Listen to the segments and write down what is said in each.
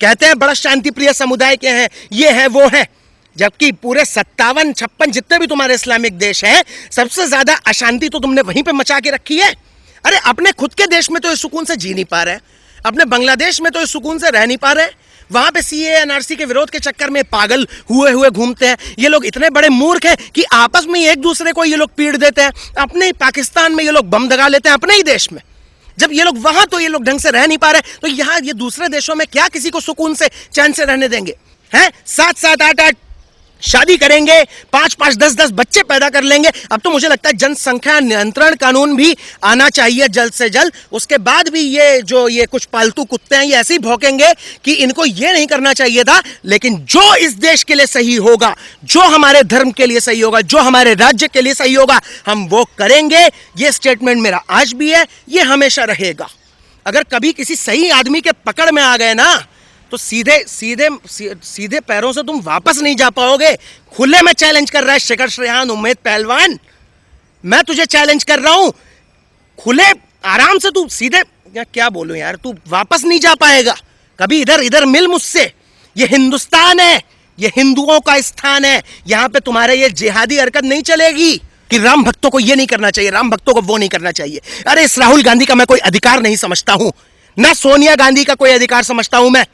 कहते हैं बड़ा शांति प्रिय समुदाय के हैं, ये है वो है, जबकि पूरे 57-56 जितने भी तुम्हारे इस्लामिक देश हैं, सबसे ज्यादा अशांति तो तुमने वहीं पे मचा के रखी है। अरे अपने खुद के देश में तो ये सुकून से जी नहीं पा रहे, अपने बांग्लादेश में तो ये सुकून से रह नहीं पा रहे, वहां पे सीए एनआरसी के विरोध के चक्कर में पागल हुए घूमते हैं। ये लोग इतने बड़े मूर्ख हैं कि आपस में एक दूसरे को ये लोग पीट देते हैं। अपने ही पाकिस्तान में ये लोग बम दगा लेते हैं, अपने ही देश में। जब ये लोग वहां तो ये लोग ढंग से रह नहीं पा रहे, तो यहाँ ये दूसरे देशों में क्या किसी को सुकून से चैन से रहने देंगे? हैं 7-7 8-8 शादी करेंगे, 5-5 10-10 बच्चे पैदा कर लेंगे। अब तो मुझे लगता है जनसंख्या नियंत्रण कानून भी आना चाहिए जल्द से जल्द। उसके बाद भी ये कुछ पालतू कुत्ते हैं, ये ऐसे ही भौंकेंगे कि इनको ये नहीं करना चाहिए था। लेकिन जो इस देश के लिए सही होगा, जो हमारे धर्म के लिए सही होगा, जो हमारे राज्य के लिए सही होगा, हम वो करेंगे। ये स्टेटमेंट मेरा आज भी है, ये हमेशा रहेगा। अगर कभी किसी सही आदमी के पकड़ में आ गए ना, तो सीधे पैरों से तुम वापस नहीं जा पाओगे। खुले में चैलेंज कर रहा है शिखर श्रेयान, उम्मेद पहलवान, मैं तुझे चैलेंज कर रहा हूं, खुले आराम से तू सीधे, क्या बोलूं यार, तू वापस नहीं जा पाएगा कभी। इधर मिल मुझसे। ये हिंदुस्तान है, ये हिंदुओं का स्थान है, यहां पे तुम्हारे ये जिहादी हरकत नहीं चलेगी कि राम भक्तों को ये नहीं करना चाहिए, राम भक्तों को वो नहीं करना चाहिए। अरे इस राहुल गांधी का मैं कोई अधिकार नहीं समझता हूं, ना सोनिया गांधी का कोई अधिकार समझता हूं मैं।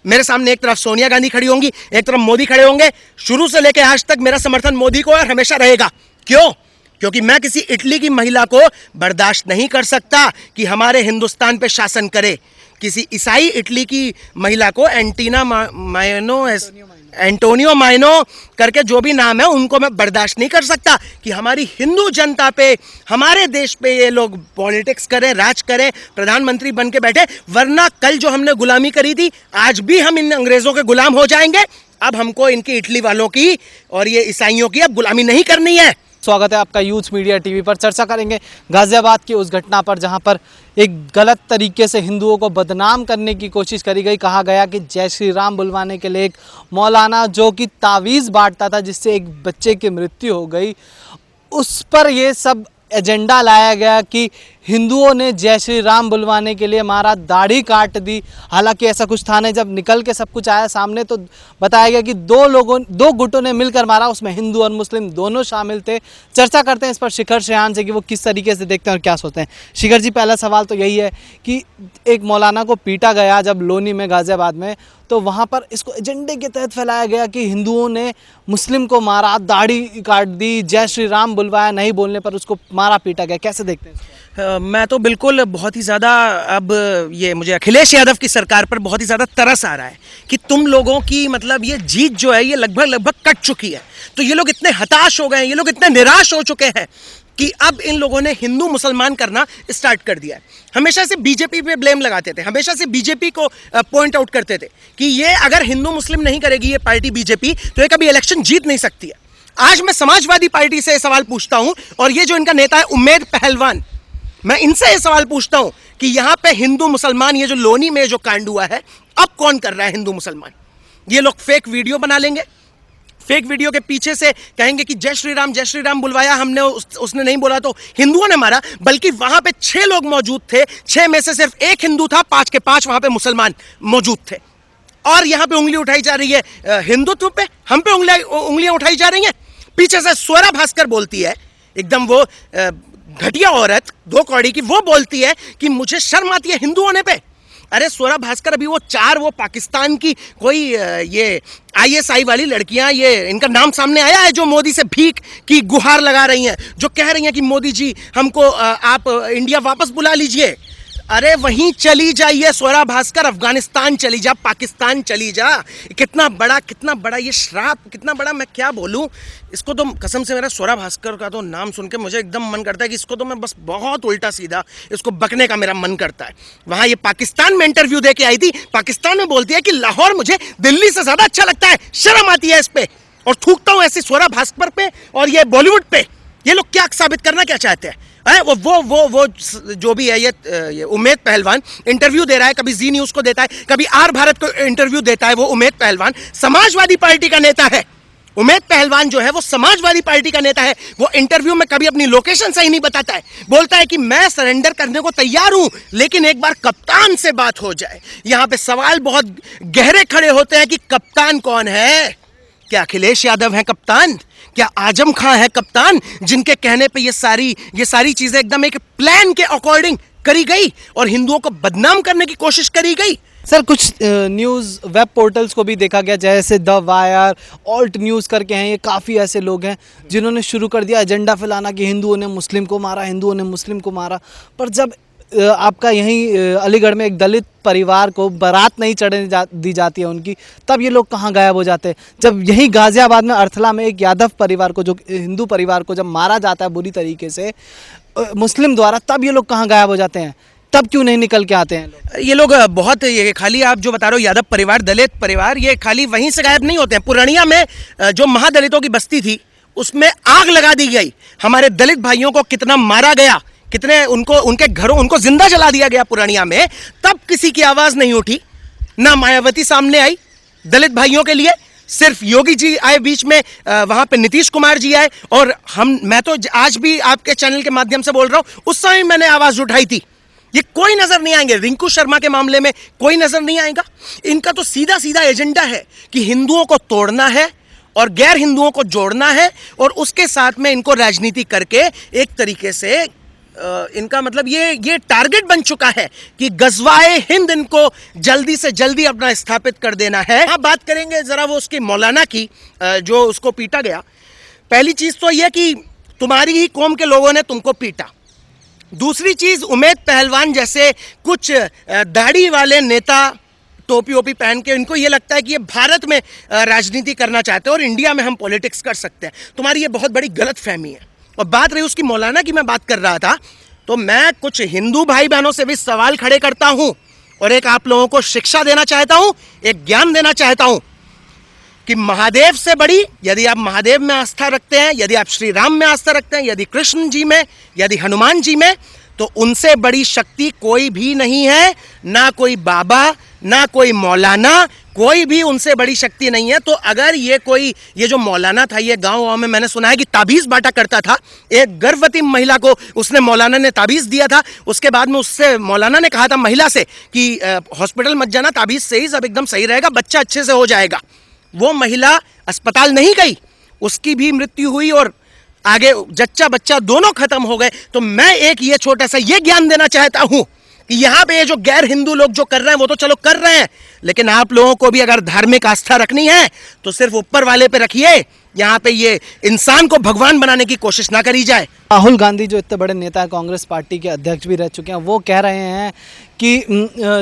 मेरे सामने एक तरफ सोनिया गांधी खड़ी होंगी, एक तरफ मोदी खड़े होंगे। शुरू से लेकर आज तक मेरा समर्थन मोदी को और हमेशा रहेगा। क्यों? क्योंकि मैं किसी इटली की महिला को बर्दाश्त नहीं कर सकता कि हमारे हिंदुस्तान पे शासन करे। किसी ईसाई इटली की महिला को एंटोनियो माइनो करके जो भी नाम है, उनको मैं बर्दाश्त नहीं कर सकता कि हमारी हिंदू जनता पे, हमारे देश पे ये लोग पॉलिटिक्स करें, राज करें, प्रधानमंत्री बन के बैठे। वरना कल जो हमने गुलामी करी थी, आज भी हम इन अंग्रेजों के गुलाम हो जाएंगे। अब हमको इनकी इटली वालों की और ये ईसाइयों की अब गुलामी नहीं करनी है। स्वागत है आपका यूथ मीडिया टीवी पर। चर्चा करेंगे गाजियाबाद की उस घटना पर जहां पर एक गलत तरीके से हिंदुओं को बदनाम करने की कोशिश करी गई। कहा गया कि जय श्री राम बुलवाने के लिए एक मौलाना जो कि तावीज़ बांटता था, जिससे एक बच्चे की मृत्यु हो गई, उस पर ये सब एजेंडा लाया गया कि हिंदुओं ने जय श्री राम बुलवाने के लिए मारा, दाढ़ी काट दी। हालांकि ऐसा कुछ था नहीं। जब निकल के सब कुछ आया सामने तो बताया गया कि दो गुटों ने मिलकर मारा, उसमें हिंदू और मुस्लिम दोनों शामिल थे। चर्चा करते हैं इस पर शिखर श्रेयान से कि वो किस तरीके से देखते हैं और क्या सोचते हैं। शिखर जी, पहला सवाल तो यही है कि एक मौलाना को पीटा गया जब लोनी में, गाजियाबाद में, तो वहाँ पर इसको एजेंडे के तहत फैलाया गया कि हिंदुओं ने मुस्लिम को मारा, दाढ़ी काट दी, जय श्री राम बुलवाया, नहीं बोलने पर उसको मारा पीटा गया। कैसे देखते हैं? मैं तो बिल्कुल बहुत ही ज़्यादा, अब ये मुझे अखिलेश यादव की सरकार पर बहुत ही ज़्यादा तरस आ रहा है कि तुम लोगों की मतलब ये जीत जो है ये लगभग कट चुकी है। तो ये लोग इतने हताश हो गए हैं, ये लोग इतने निराश हो चुके हैं कि अब इन लोगों ने हिंदू मुसलमान करना स्टार्ट कर दिया है। हमेशा से बीजेपी पे ब्लेम लगाते थे, हमेशा से बीजेपी को पॉइंट आउट करते थे कि ये अगर हिंदू मुस्लिम नहीं करेगी ये पार्टी बीजेपी, तो ये कभी इलेक्शन जीत नहीं सकती है। आज मैं समाजवादी पार्टी से सवाल पूछता हूं, और ये जो इनका नेता है उम्मेद पहलवान, मैं इनसे ये सवाल पूछता हूं कि यहाँ पे हिंदू मुसलमान, ये जो लोनी में जो कांड हुआ है, अब कौन कर रहा है हिंदू मुसलमान? ये लोग फेक वीडियो बना लेंगे, फेक वीडियो के पीछे से कहेंगे कि जय श्री राम बुलवाया हमने, उसने नहीं बोला तो हिंदुओं ने मारा। बल्कि वहां पे 6 लोग मौजूद थे, 6 में से सिर्फ एक हिंदू था, 5 के 5 वहां पे मुसलमान मौजूद थे। और यहाँ पे उंगली उठाई जा रही है हिंदुत्व पे, हम पे उंगलियां उठाई जा रही हैं। पीछे से स्वरा भास्कर बोलती है, एकदम वो घटिया औरत 2 कौड़ी की, वो बोलती है कि मुझे शर्म आती है हिंदू होने पे। अरे स्वरा भास्कर अभी वो 4 वो पाकिस्तान की कोई ये ISI वाली लड़कियां, ये इनका नाम सामने आया है, जो मोदी से भीख की गुहार लगा रही हैं, जो कह रही हैं कि मोदी जी हमको आप इंडिया वापस बुला लीजिए। अरे वहीं चली जाइए स्वरा भास्कर, अफगानिस्तान चली जा, पाकिस्तान चली जा। कितना बड़ा ये श्राप, कितना बड़ा, मैं क्या बोलूं इसको। तो कसम से मेरा स्वरा भास्कर का तो नाम सुन के मुझे एकदम मन करता है कि इसको तो मैं बस बहुत उल्टा सीधा इसको बकने का मेरा मन करता है। वहां ये पाकिस्तान में इंटरव्यू दे के आई थी, पाकिस्तान में बोलती है कि लाहौर मुझे दिल्ली से ज्यादा अच्छा लगता है। शर्म आती है इस पे, और थूकता हूं ऐसे स्वरा भास्कर पे और ये बॉलीवुड पे। ये लोग क्या साबित करना क्या चाहते हैं? वो जो भी है ये उम्मेद पहलवान इंटरव्यू दे रहा है, कभी जी न्यूज को देता है, कभी आर भारत को इंटरव्यू देता है। वो उम्मेद पहलवान समाजवादी पार्टी का नेता है। उमेद पहलवान जो है वो समाजवादी पार्टी का नेता है। वो इंटरव्यू में कभी अपनी लोकेशन सही नहीं बताता है, बोलता है कि मैं सरेंडर करने को तैयार हूं, लेकिन एक बार कप्तान से बात हो जाए। यहां पे सवाल बहुत गहरे खड़े होते हैं कि कप्तान कौन है? क्या अखिलेश यादव है कप्तान? क्या आजम खां है कप्तान, जिनके कहने पे ये सारी चीजें एकदम एक प्लान के अकॉर्डिंग करी गई और हिंदुओं को बदनाम करने की कोशिश करी गई? सर कुछ न्यूज़ वेब पोर्टल्स को भी देखा गया, जैसे द वायर, ऑल्ट न्यूज़ करके हैं, ये काफ़ी ऐसे लोग हैं जिन्होंने शुरू कर दिया एजेंडा फैलाना कि हिंदुओं ने मुस्लिम को मारा, हिंदुओं ने मुस्लिम को मारा। पर जब आपका यहीं अलीगढ़ में एक दलित परिवार को बारात नहीं दी जाती है उनकी, तब ये लोग कहाँ गायब हो जाते हैं? जब यही गाज़ियाबाद में अर्थला में एक यादव परिवार को, जो हिंदू परिवार को जब मारा जाता है बुरी तरीके से मुस्लिम द्वारा, तब ये लोग कहाँ गायब हो जाते हैं? तब क्यों नहीं निकल के आते हैं ये लोग? बहुत ये खाली आप जो बता रहे हो यादव परिवार, दलित परिवार, ये खाली वहीं से गायब नहीं होते हैं। पूर्णिया में जो महादलितों की बस्ती थी उसमें आग लगा दी गई। हमारे दलित भाइयों को कितना मारा गया, कितने उनके घरों उनको जिंदा जला दिया गया पूर्णिया में, तब किसी की आवाज नहीं उठी। ना मायावती सामने आई दलित भाइयों के लिए, सिर्फ योगी जी आए बीच में, वहां पे नीतीश कुमार जी आए। और मैं तो आज भी आपके चैनल के माध्यम से बोल रहा हूं, उस समय मैंने आवाज उठाई थी। ये कोई नजर नहीं आएंगे। रिंकू शर्मा के मामले में कोई नजर नहीं आएगा। इनका तो सीधा सीधा एजेंडा है कि हिंदुओं को तोड़ना है और गैर हिंदुओं को जोड़ना है, और उसके साथ में इनको राजनीति करके एक तरीके से इनका मतलब ये टारगेट बन चुका है कि गजवाए हिंद इनको जल्दी से जल्दी अपना स्थापित कर देना है। अब बात करेंगे जरा वो उसकी मौलाना की, जो उसको पीटा गया। पहली चीज तो यह कि तुम्हारी ही कौम के लोगों ने तुमको पीटा। दूसरी चीज, उमेद पहलवान जैसे कुछ दाढ़ी वाले नेता टोपी ओपी पहन के, इनको ये लगता है कि ये भारत में राजनीति करना चाहते हैं और इंडिया में हम पॉलिटिक्स कर सकते हैं। तुम्हारी ये बहुत बड़ी गलत फहमी है। और बात रही उसकी मौलाना की, मैं बात कर रहा था, तो मैं कुछ हिंदू भाई बहनों से भी सवाल खड़े करता हूं और एक आप लोगों को शिक्षा देना चाहता हूं, एक ज्ञान देना चाहता हूं कि महादेव से बड़ी, यदि आप महादेव में आस्था रखते हैं, यदि आप श्री राम में आस्था रखते हैं, यदि कृष्ण जी में, यदि हनुमान जी में, तो उनसे बड़ी शक्ति कोई भी नहीं है। ना कोई बाबा, ना कोई मौलाना, कोई भी उनसे बड़ी शक्ति नहीं है। तो अगर ये जो मौलाना था, ये गांव में मैंने सुना है कि ताबीज बांटा करता था। एक गर्भवती महिला को उसने मौलाना ने ताबीज दिया था। उसके बाद में उससे मौलाना ने कहा था महिला से कि हॉस्पिटल मत जाना, ताबीज से ही सब एकदम सही रहेगा, बच्चा अच्छे से हो जाएगा। वो महिला अस्पताल नहीं गई, उसकी भी मृत्यु हुई और आगे जच्चा बच्चा दोनों खत्म हो गए। तो मैं एक ये छोटा सा ये ज्ञान देना चाहता हूं कि यहां पे ये जो गैर हिंदू लोग जो कर रहे हैं वो तो चलो कर रहे हैं, लेकिन आप लोगों को भी अगर धार्मिक आस्था रखनी है तो सिर्फ ऊपर वाले पे रखिए। यहाँ पे ये इंसान को भगवान बनाने की कोशिश ना करी जाए। राहुल गांधी जो इतने बड़े नेता है, कांग्रेस पार्टी के अध्यक्ष भी रह चुके हैं, वो कह रहे हैं कि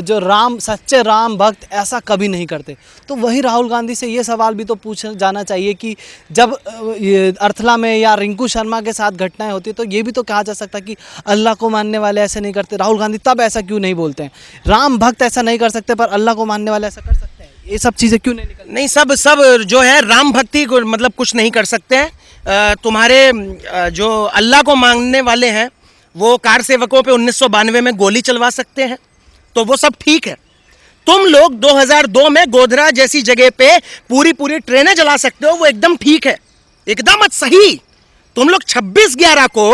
जो सच्चे राम भक्त ऐसा कभी नहीं करते। तो वही राहुल गांधी से ये सवाल भी तो पूछा जाना चाहिए कि जब अर्थला में या रिंकू शर्मा के साथ घटनाएं होती तो ये भी तो कहा जा सकता कि अल्लाह को मानने वाले ऐसे नहीं करते। राहुल गांधी तब ऐसा क्यों नहीं बोलते हैं? राम भक्त ऐसा नहीं कर सकते पर अल्लाह को मानने वाले ऐसा कर सकते हैं। ये सब चीज़ें क्यों नहीं निकल? नहीं, सब जो है राम भक्ति को मतलब कुछ नहीं कर सकते हैं। तुम्हारे जो अल्लाह को मानने वाले हैं वो कार सेवकों पे 1992 में गोली चलवा सकते हैं, तो वो सब ठीक है। तुम लोग 2002 में गोधरा जैसी जगह पे पूरी ट्रेनें जला सकते हो, वो एकदम ठीक है, एकदम सही। तुम लोग 26/11 को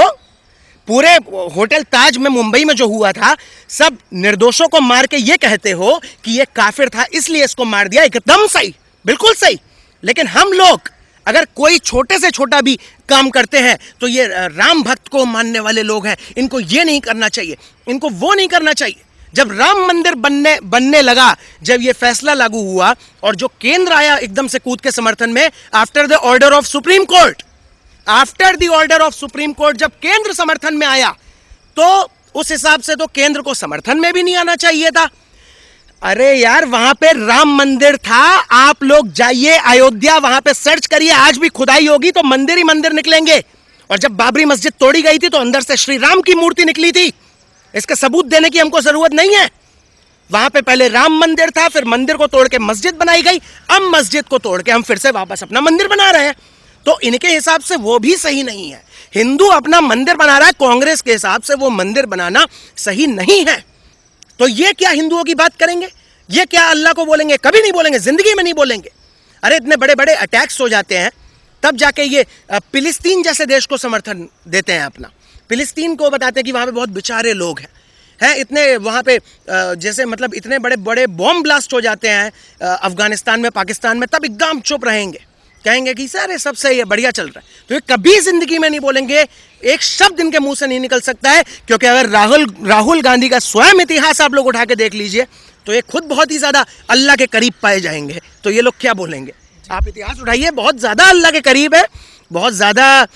पूरे होटल ताज में मुंबई में जो हुआ था, सब निर्दोषों को मार के ये कहते हो कि ये काफिर था इसलिए इसको मार दिया, एकदम सही, बिल्कुल सही। लेकिन हम लोग अगर कोई छोटे से छोटा भी काम करते हैं तो ये राम भक्त को मानने वाले लोग हैं, इनको ये नहीं करना चाहिए, इनको वो नहीं करना चाहिए। जब राम मंदिर बनने लगा, जब ये फैसला लागू हुआ और जो केंद्र आया एकदम से कूद के समर्थन में, after the order of supreme court, जब केंद्र समर्थन में आया तो उस हिसाब से तो केंद्र को समर्थन में भी नहीं आना चाहिए था। अरे यार, वहां पे राम मंदिर था, आप लोग जाइए अयोध्या, वहां पे सर्च करिए, आज भी खुदाई होगी तो मंदिर ही मंदिर निकलेंगे। और जब बाबरी मस्जिद तोड़ी गई थी तो अंदर से श्री राम की मूर्ति निकली थी। इसका सबूत देने की हमको जरूरत नहीं है। वहां पे पहले राम मंदिर था, फिर मंदिर को तोड़ के मस्जिद बनाई गई, अब मस्जिद को तोड़ के हम फिर से वापस अपना मंदिर बना रहे हैं। तो इनके हिसाब से वो भी सही नहीं है। हिंदू अपना मंदिर बना रहा है, कांग्रेस के हिसाब से वो मंदिर बनाना सही नहीं है। तो ये क्या हिंदुओं की बात करेंगे? ये क्या अल्लाह को बोलेंगे? कभी नहीं बोलेंगे, जिंदगी में नहीं बोलेंगे। अरे इतने बड़े बड़े अटैक्स हो जाते हैं, तब जाके ये फिलिस्तीन जैसे देश को समर्थन देते हैं अपना। फिलिस्तीन को बताते हैं कि वहाँ पे बहुत बेचारे लोग हैं इतने वहाँ पे जैसे मतलब इतने बड़े बड़े बॉम्ब ब्लास्ट हो जाते हैं अफगानिस्तान में, पाकिस्तान में, तब एकदम चुप रहेंगे, कहेंगे कि सर ये सब सही है, बढ़िया चल रहा है। तो ये कभी जिंदगी में नहीं बोलेंगे, एक शब्द इनके मुंह से नहीं निकल सकता है, क्योंकि अगर राहुल गांधी का स्वयं इतिहास आप लोग उठा के देख लीजिए तो ये खुद बहुत ही ज़्यादा अल्लाह के करीब पाए जाएंगे। तो ये लोग क्या बोलेंगे? आप इतिहास उठाइए, बहुत ज़्यादा अल्लाह के करीब है, बहुत ज़्यादा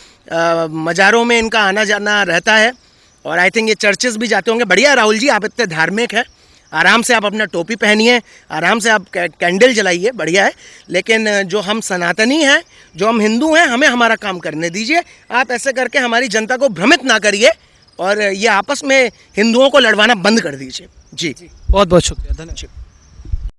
मज़ारों में इनका आना जाना रहता है, और आई थिंक ये चर्चेस भी जाते होंगे। बढ़िया राहुल जी, आप इतने धार्मिक हैं, आराम से आप अपना टोपी पहनिए, आराम से आप कैंडल जलाइए, बढ़िया है। लेकिन जो हम सनातनी हैं, जो हम हिंदू हैं, हमें हमारा काम करने दीजिए। आप ऐसे करके हमारी जनता को भ्रमित ना करिए, और ये आपस में हिंदुओं को लड़वाना बंद कर दीजिए। जी बहुत बहुत शुक्रिया, धन्यवाद।